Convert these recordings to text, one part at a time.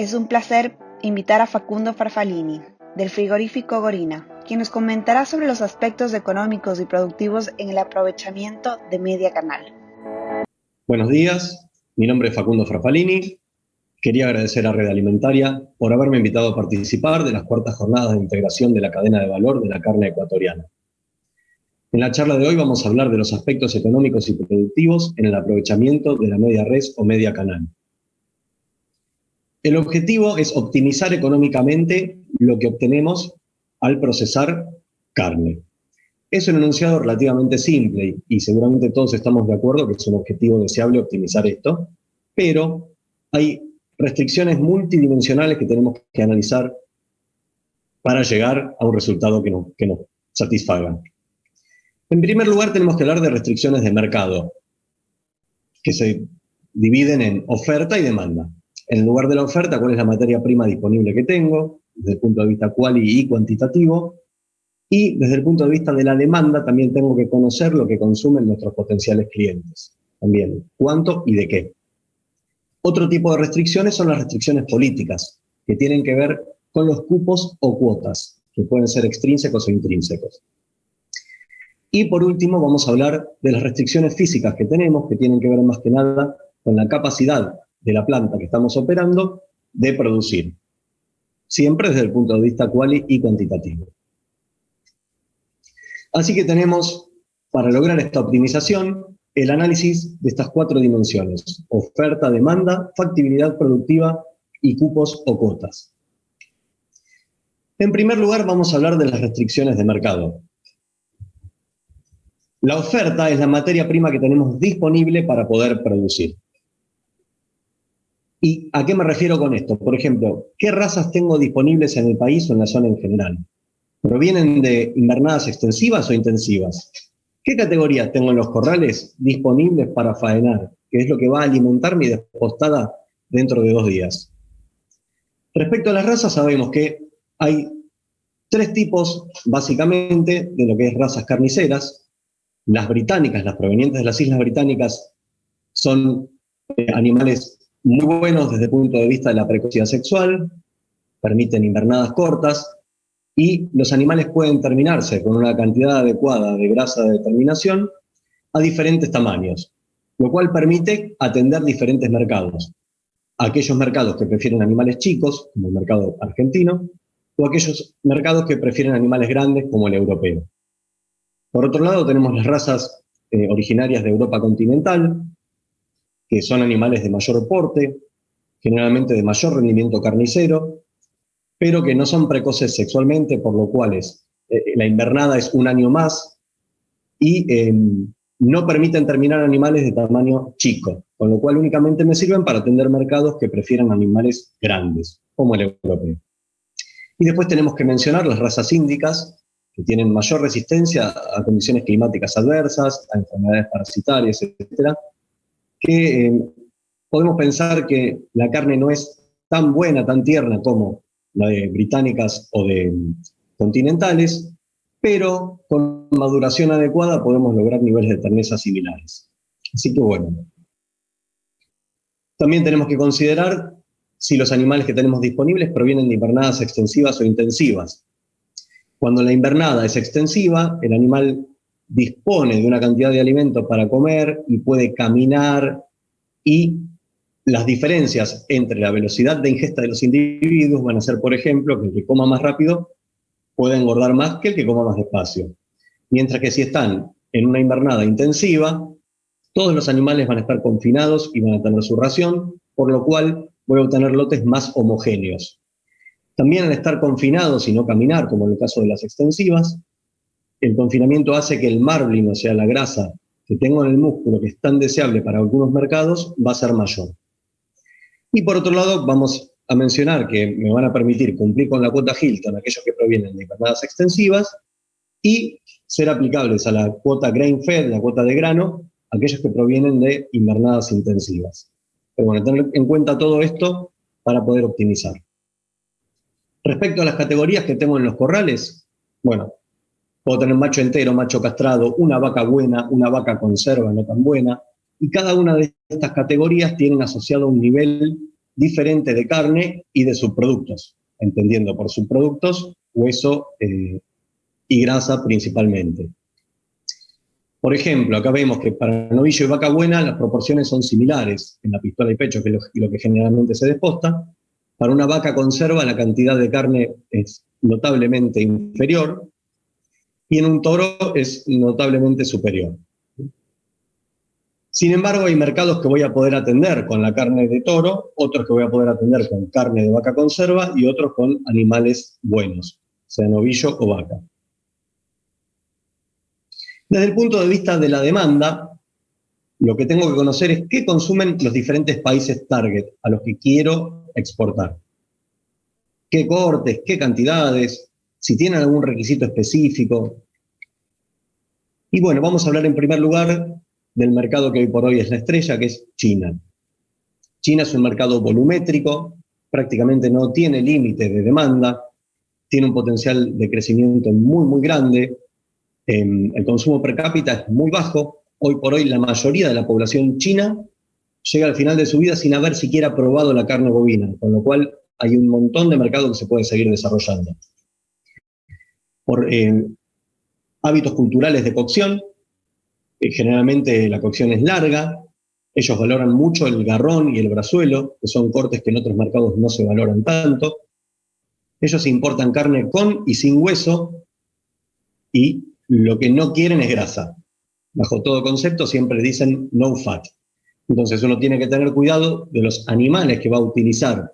Es un placer invitar a Facundo Farfalini, del frigorífico Gorina, quien nos comentará sobre los aspectos económicos y productivos en el aprovechamiento de media canal. Buenos días, mi nombre es Facundo Farfalini. Quería agradecer a Red Alimentaria por haberme invitado a participar de las cuartas jornadas de integración de la cadena de valor de la carne ecuatoriana. En la charla de hoy vamos a hablar de los aspectos económicos y productivos en el aprovechamiento de la media res o media canal. El objetivo es optimizar económicamente lo que obtenemos al procesar carne. Es un enunciado relativamente simple y seguramente todos estamos de acuerdo que es un objetivo deseable optimizar esto, pero hay restricciones multidimensionales que tenemos que analizar para llegar a un resultado que nos satisfaga. En primer lugar, tenemos que hablar de restricciones de mercado, que se dividen en oferta y demanda. En lugar de la oferta, ¿cuál es la materia prima disponible que tengo? Desde el punto de vista cuali y cuantitativo. Y desde el punto de vista de la demanda, también tengo que conocer lo que consumen nuestros potenciales clientes. También, cuánto y de qué. Otro tipo de restricciones son las restricciones políticas, que tienen que ver con los cupos o cuotas, que pueden ser extrínsecos o intrínsecos. Y por último, vamos a hablar de las restricciones físicas que tenemos, que tienen que ver más que nada con la capacidad de la planta que estamos operando de producir, siempre desde el punto de vista cuali y cuantitativo. Así que tenemos, para lograr esta optimización, el análisis de estas cuatro dimensiones: oferta, demanda, factibilidad productiva y cupos o cuotas. En primer lugar, vamos a hablar de las restricciones de mercado. La oferta es la materia prima que tenemos disponible para poder producir. ¿Y a qué me refiero con esto? Por ejemplo, ¿qué razas tengo disponibles en el país o en la zona en general? ¿Provienen de invernadas extensivas o intensivas? ¿Qué categorías tengo en los corrales disponibles para faenar? ¿Qué es lo que va a alimentar mi despostada dentro de 2 días? Respecto a las razas, sabemos que hay 3 tipos, básicamente, de lo que es razas carniceras. Las británicas, las provenientes de las Islas Británicas, son animales muy buenos desde el punto de vista de la precocidad sexual, permiten invernadas cortas, y los animales pueden terminarse con una cantidad adecuada de grasa de terminación a diferentes tamaños, lo cual permite atender diferentes mercados. Aquellos mercados que prefieren animales chicos, como el mercado argentino, o aquellos mercados que prefieren animales grandes, como el europeo. Por otro lado, tenemos las razas originarias de Europa continental, que son animales de mayor porte, generalmente de mayor rendimiento carnicero, pero que no son precoces sexualmente, por lo cual la invernada es 1 año más y no permiten terminar animales de tamaño chico, con lo cual únicamente me sirven para atender mercados que prefieran animales grandes, como el europeo. Y después tenemos que mencionar las razas índicas, que tienen mayor resistencia a condiciones climáticas adversas, a enfermedades parasitarias, etc., que podemos pensar que la carne no es tan buena, tan tierna como la de británicas o de continentales, pero con maduración adecuada podemos lograr niveles de terneza similares. Así que bueno. También tenemos que considerar si los animales que tenemos disponibles provienen de invernadas extensivas o intensivas. Cuando la invernada es extensiva, el animal dispone de una cantidad de alimento para comer y puede caminar, y las diferencias entre la velocidad de ingesta de los individuos van a ser, por ejemplo, que el que coma más rápido puede engordar más que el que coma más despacio. Mientras que si están en una invernada intensiva, todos los animales van a estar confinados y van a tener su ración, por lo cual voy a obtener lotes más homogéneos. También al estar confinados y no caminar, como en el caso de las extensivas, el confinamiento hace que el marbling, o sea, la grasa que tengo en el músculo, que es tan deseable para algunos mercados, va a ser mayor. Y por otro lado, vamos a mencionar que me van a permitir cumplir con la cuota Hilton aquellos que provienen de invernadas extensivas y ser aplicables a la cuota grain fed, la cuota de grano, aquellos que provienen de invernadas intensivas. Pero bueno, tener en cuenta todo esto para poder optimizar. Respecto a las categorías que tengo en los corrales, bueno, puedo tener macho entero, macho castrado, una vaca buena, una vaca conserva no tan buena, y cada una de estas categorías tienen asociado un nivel diferente de carne y de subproductos, entendiendo por subproductos hueso y grasa principalmente. Por ejemplo, acá vemos que para novillo y vaca buena las proporciones son similares en la pistola y pecho, que es lo que generalmente se desposta. Para una vaca conserva la cantidad de carne es notablemente inferior y en un toro es notablemente superior. Sin embargo, hay mercados que voy a poder atender con la carne de toro, otros que voy a poder atender con carne de vaca conserva y otros con animales buenos, sea novillo o vaca. Desde el punto de vista de la demanda, lo que tengo que conocer es qué consumen los diferentes países target a los que quiero exportar. Qué cortes, qué cantidades, si tienen algún requisito específico. Y bueno, vamos a hablar en primer lugar del mercado que hoy por hoy es la estrella, que es China. China es un mercado volumétrico, prácticamente no tiene límite de demanda, tiene un potencial de crecimiento muy, muy grande. El consumo per cápita es muy bajo. Hoy por hoy la mayoría de la población china llega al final de su vida sin haber siquiera probado la carne bovina, con lo cual hay un montón de mercado que se puede seguir desarrollando. Por hábitos culturales de cocción, generalmente la cocción es larga, ellos valoran mucho el garrón y el brazuelo, que son cortes que en otros mercados no se valoran tanto. Ellos importan carne con y sin hueso y lo que no quieren es grasa. Bajo todo concepto siempre dicen no fat. Entonces uno tiene que tener cuidado de los animales que va a utilizar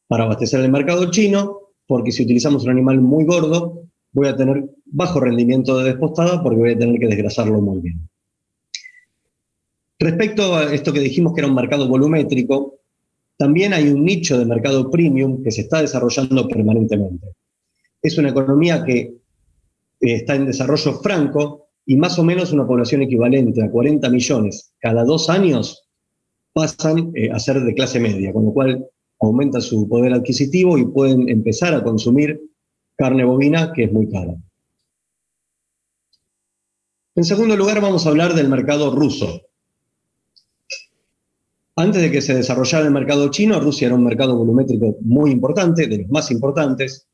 para abastecer el mercado chino, porque si utilizamos un animal muy gordo, voy a tener bajo rendimiento de despostada porque voy a tener que desgrasarlo muy bien. Respecto a esto que dijimos que era un mercado volumétrico, también hay un nicho de mercado premium que se está desarrollando permanentemente. Es una economía que está en desarrollo franco y más o menos una población equivalente a 40 millones cada 2 años pasan a ser de clase media, con lo cual aumenta su poder adquisitivo y pueden empezar a consumir carne bovina, que es muy cara. En segundo lugar, vamos a hablar del mercado ruso. Antes de que se desarrollara el mercado chino, Rusia era un mercado volumétrico muy importante, de los más importantes,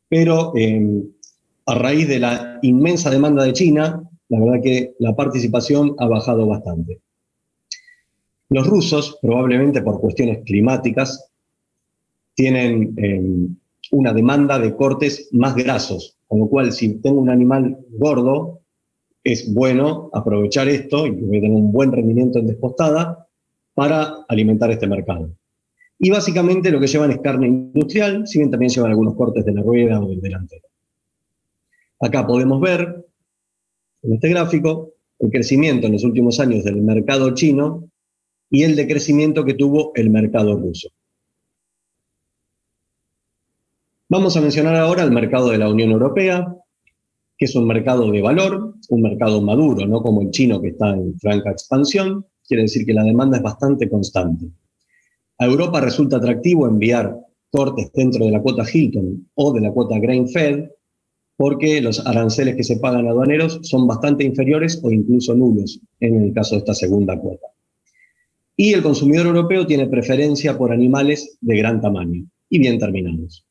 pero a raíz de la inmensa demanda de China, la verdad que la participación ha bajado bastante. Los rusos, probablemente por cuestiones climáticas, tienen una demanda de cortes más grasos, con lo cual si tengo un animal gordo, es bueno aprovechar esto y voy a tener un buen rendimiento en despostada para alimentar este mercado. Y básicamente lo que llevan es carne industrial, si bien también llevan algunos cortes de la rueda o del delantero. Acá podemos ver, en este gráfico, el crecimiento en los últimos años del mercado chino y el decrecimiento que tuvo el mercado ruso. Vamos a mencionar ahora el mercado de la Unión Europea, que es un mercado de valor, un mercado maduro, no como el chino que está en franca expansión, quiere decir que la demanda es bastante constante. A Europa resulta atractivo enviar cortes dentro de la cuota Hilton o de la cuota Grain-Fed, porque los aranceles que se pagan a aduaneros son bastante inferiores o incluso nulos en el caso de esta segunda cuota. Y el consumidor europeo tiene preferencia por animales de gran tamaño y bien terminados.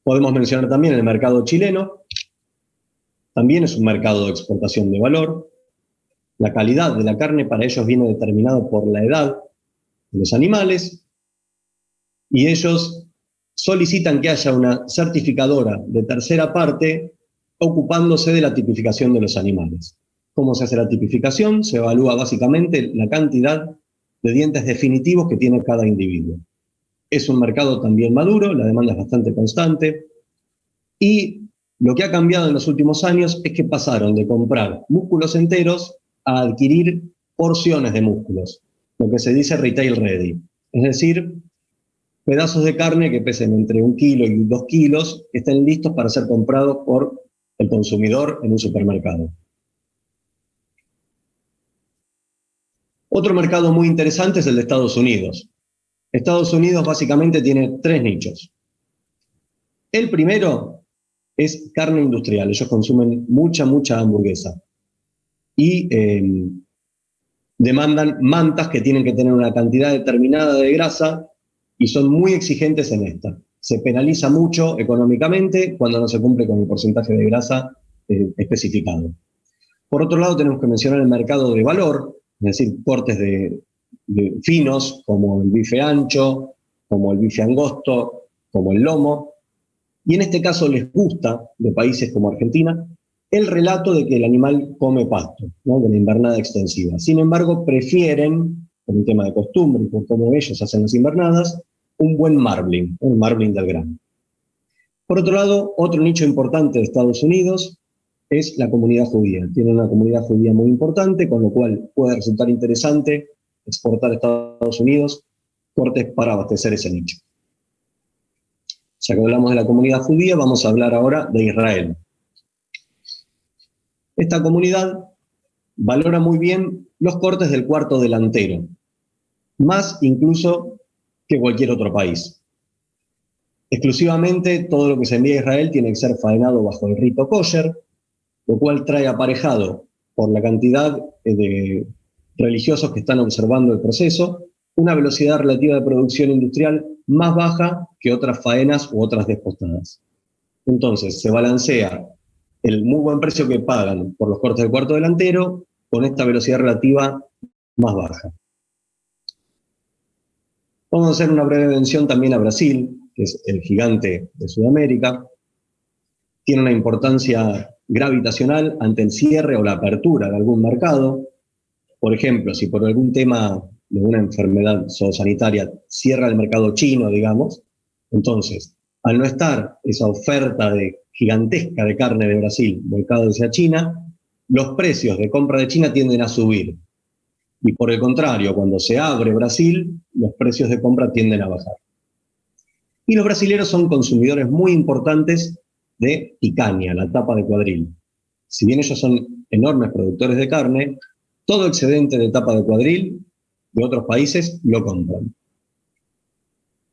Podemos mencionar también el mercado chileno, también es un mercado de exportación de valor. La calidad de la carne para ellos viene determinada por la edad de los animales y ellos solicitan que haya una certificadora de tercera parte ocupándose de la tipificación de los animales. ¿Cómo se hace la tipificación? Se evalúa básicamente la cantidad de dientes definitivos que tiene cada individuo. Es un mercado también maduro, la demanda es bastante constante y lo que ha cambiado en los últimos años es que pasaron de comprar músculos enteros a adquirir porciones de músculos, lo que se dice retail ready, es decir, pedazos de carne que pesen entre 1 kilo y 2 kilos que estén listos para ser comprados por el consumidor en un supermercado. Otro mercado muy interesante es el de Estados Unidos. Estados Unidos básicamente tiene 3 nichos. El primero es carne industrial. Ellos consumen mucha hamburguesa. Y demandan mantas que tienen que tener una cantidad determinada de grasa y son muy exigentes en esta. Se penaliza mucho económicamente cuando no se cumple con el porcentaje de grasa especificado. Por otro lado, tenemos que mencionar el mercado de valor, es decir, cortes de finos como el bife ancho, como el bife angosto, como el lomo. Y en este caso les gusta, de países como Argentina, el relato de que el animal come pasto, ¿no? De la invernada extensiva. Sin embargo, prefieren, por un tema de costumbre y por cómo ellos hacen las invernadas, un buen marbling, un marbling del grano. Por otro lado, otro nicho importante de Estados Unidos es la comunidad judía. Tiene una comunidad judía muy importante, con lo cual puede resultar interesante exportar a Estados Unidos cortes para abastecer ese nicho. Ya que hablamos de la comunidad judía, vamos a hablar ahora de Israel. Esta comunidad valora muy bien los cortes del cuarto delantero, más incluso que cualquier otro país. Exclusivamente todo lo que se envía a Israel tiene que ser faenado bajo el rito kosher, lo cual trae aparejado, por la cantidad de religiosos que están observando el proceso, una velocidad relativa de producción industrial más baja que otras faenas u otras despostadas. Entonces, se balancea el muy buen precio que pagan por los cortes del cuarto delantero con esta velocidad relativa más baja. Vamos a hacer una breve mención también a Brasil, que es el gigante de Sudamérica. Tiene una importancia gravitacional ante el cierre o la apertura de algún mercado. Por ejemplo, si por algún tema de una enfermedad zoosanitaria cierra el mercado chino, digamos, entonces, al no estar esa oferta gigantesca de carne de Brasil volcada hacia China, los precios de compra de China tienden a subir. Y por el contrario, cuando se abre Brasil, los precios de compra tienden a bajar. Y los brasileños son consumidores muy importantes de picaña, la tapa de cuadril. Si bien ellos son enormes productores de carne, todo excedente de tapa de cuadril de otros países lo compran.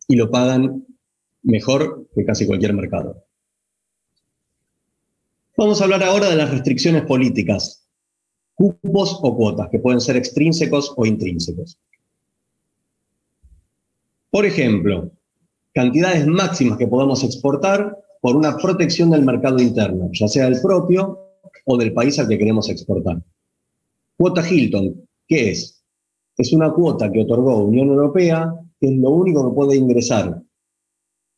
Y lo pagan mejor que casi cualquier mercado. Vamos a hablar ahora de las restricciones políticas, cupos o cuotas, que pueden ser extrínsecos o intrínsecos. Por ejemplo, cantidades máximas que podamos exportar por una protección del mercado interno, ya sea del propio o del país al que queremos exportar. Cuota Hilton, ¿qué es? Es una cuota que otorgó Unión Europea, que es lo único que puede ingresar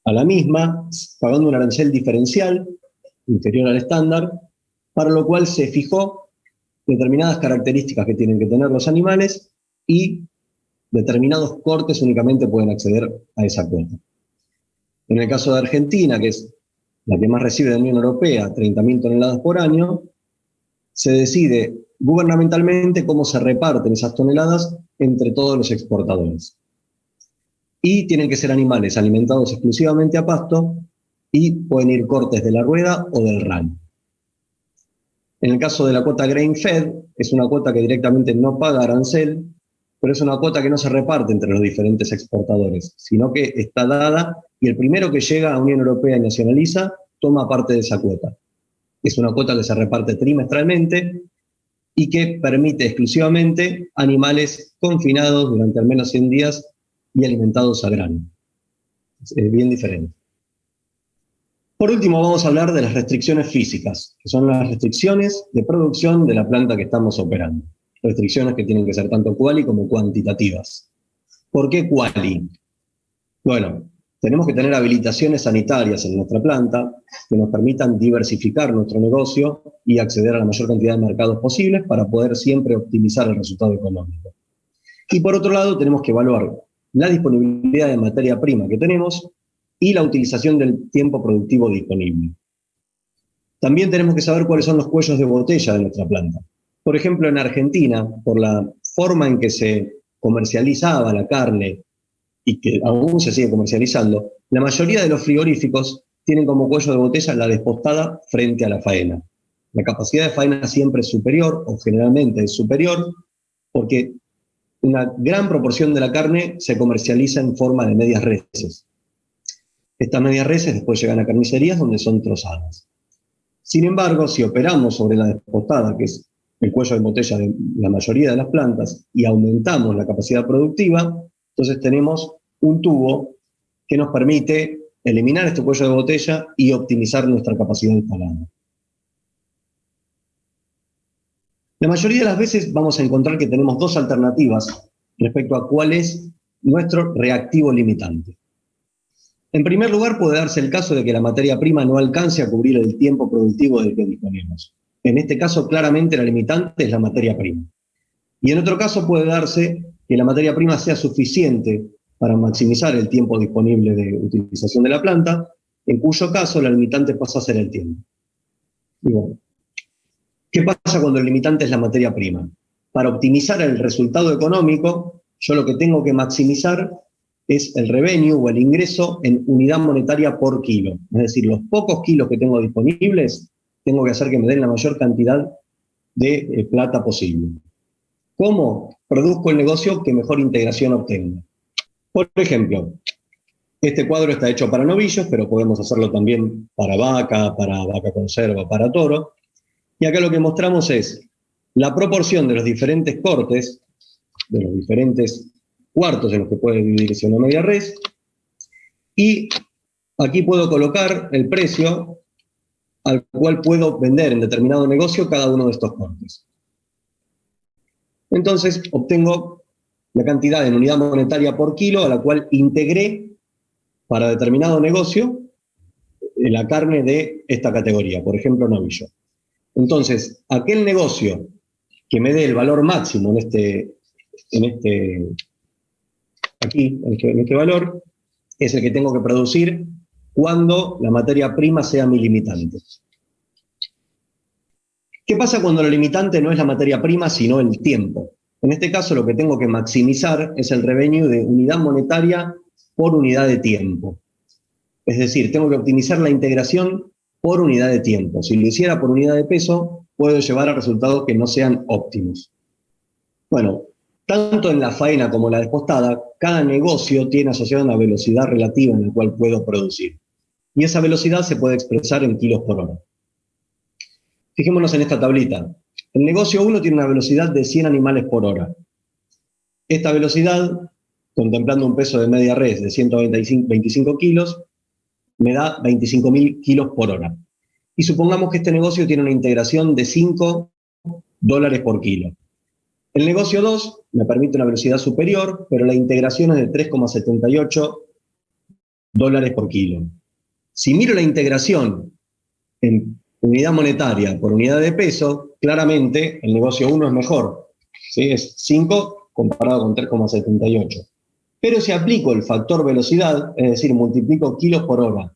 a la misma, pagando un arancel diferencial, inferior al estándar, para lo cual se fijó determinadas características que tienen que tener los animales y determinados cortes únicamente pueden acceder a esa cuota. En el caso de Argentina, que es la que más recibe de la Unión Europea, 30.000 toneladas por año, se decide gubernamentalmente cómo se reparten esas toneladas entre todos los exportadores. Y tienen que ser animales alimentados exclusivamente a pasto y pueden ir cortes de la rueda o del RAN. En el caso de la cuota Grain Fed, es una cuota que directamente no paga arancel, pero es una cuota que no se reparte entre los diferentes exportadores, sino que está dada y el primero que llega a Unión Europea y nacionaliza, toma parte de esa cuota. Es una cuota que se reparte trimestralmente y que permite exclusivamente animales confinados durante al menos 100 días y alimentados a grano. Es bien diferente. Por último, vamos a hablar de las restricciones físicas, que son las restricciones de producción de la planta que estamos operando. Restricciones que tienen que ser tanto quali como cuantitativas. ¿Por qué quali? Bueno, tenemos que tener habilitaciones sanitarias en nuestra planta que nos permitan diversificar nuestro negocio y acceder a la mayor cantidad de mercados posibles para poder siempre optimizar el resultado económico. Y por otro lado, tenemos que evaluar la disponibilidad de materia prima que tenemos y la utilización del tiempo productivo disponible. También tenemos que saber cuáles son los cuellos de botella de nuestra planta. Por ejemplo, en Argentina, por la forma en que se comercializaba la carne y que aún se sigue comercializando, la mayoría de los frigoríficos tienen como cuello de botella la despostada frente a la faena. La capacidad de faena siempre es superior, o generalmente es superior, porque una gran proporción de la carne se comercializa en forma de medias reses. Estas medias reses después llegan a carnicerías donde son trozadas. Sin embargo, si operamos sobre la despostada, que es el cuello de botella de la mayoría de las plantas y aumentamos la capacidad productiva, entonces tenemos un tubo que nos permite eliminar este cuello de botella y optimizar nuestra capacidad instalada. La mayoría de las veces vamos a encontrar que tenemos dos alternativas respecto a cuál es nuestro reactivo limitante. En primer lugar, puede darse el caso de que la materia prima no alcance a cubrir el tiempo productivo del que disponemos. En este caso, claramente la limitante es la materia prima. Y en otro caso puede darse que la materia prima sea suficiente para maximizar el tiempo disponible de utilización de la planta, en cuyo caso la limitante pasa a ser el tiempo. Y bueno, ¿qué pasa cuando el limitante es la materia prima? Para optimizar el resultado económico, yo lo que tengo que maximizar es el revenue o el ingreso en unidad monetaria por kilo. Es decir, los pocos kilos que tengo disponibles, tengo que hacer que me den la mayor cantidad de plata posible. ¿Cómo? Produzco el negocio que mejor integración obtenga. Por ejemplo, este cuadro está hecho para novillos, pero podemos hacerlo también para vaca conserva, para toro. Y acá lo que mostramos es la proporción de los diferentes cortes, de los diferentes cuartos en los que puede dividirse una media res, y aquí puedo colocar el precio al cual puedo vender en determinado negocio cada uno de estos cortes. Entonces obtengo la cantidad en unidad monetaria por kilo a la cual integré para determinado negocio la carne de esta categoría, por ejemplo, novillo. Entonces, aquel negocio que me dé el valor máximo en este valor, es el que tengo que producir cuando la materia prima sea mi limitante. ¿Qué pasa cuando la limitante no es la materia prima, sino el tiempo? En este caso, lo que tengo que maximizar es el revenue de unidad monetaria por unidad de tiempo. Es decir, tengo que optimizar la integración por unidad de tiempo. Si lo hiciera por unidad de peso, puedo llevar a resultados que no sean óptimos. Bueno, tanto en la faena como en la despostada, cada negocio tiene asociada una velocidad relativa en la cual puedo producir. Y esa velocidad se puede expresar en kilos por hora. Fijémonos en esta tablita. El negocio 1 tiene una velocidad de 100 animales por hora. Esta velocidad, contemplando un peso de media res de 125 kilos, me da 25.000 kilos por hora. Y supongamos que este negocio tiene una integración de $5 por kilo. El negocio 2 me permite una velocidad superior, pero la integración es de 3,78 dólares por kilo. Si miro la integración en unidad monetaria por unidad de peso, claramente el negocio 1 es mejor. ¿Sí? Es 5 comparado con 3,78. Pero si aplico el factor velocidad, es decir, multiplico kilos por hora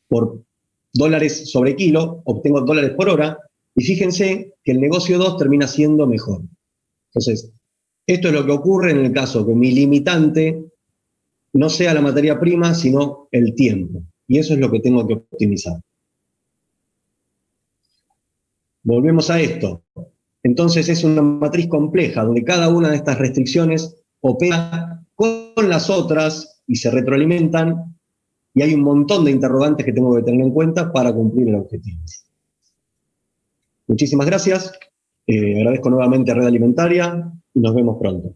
por dólares sobre kilo, obtengo dólares por hora, y fíjense que el negocio 2 termina siendo mejor. Entonces, esto es lo que ocurre en el caso que mi limitante no sea la materia prima, sino el tiempo. Y eso es lo que tengo que optimizar. Volvemos a esto. Entonces es una matriz compleja, donde cada una de estas restricciones opera con las otras y se retroalimentan, y hay un montón de interrogantes que tengo que tener en cuenta para cumplir el objetivo. Muchísimas gracias. Agradezco nuevamente a Red Alimentaria y nos vemos pronto.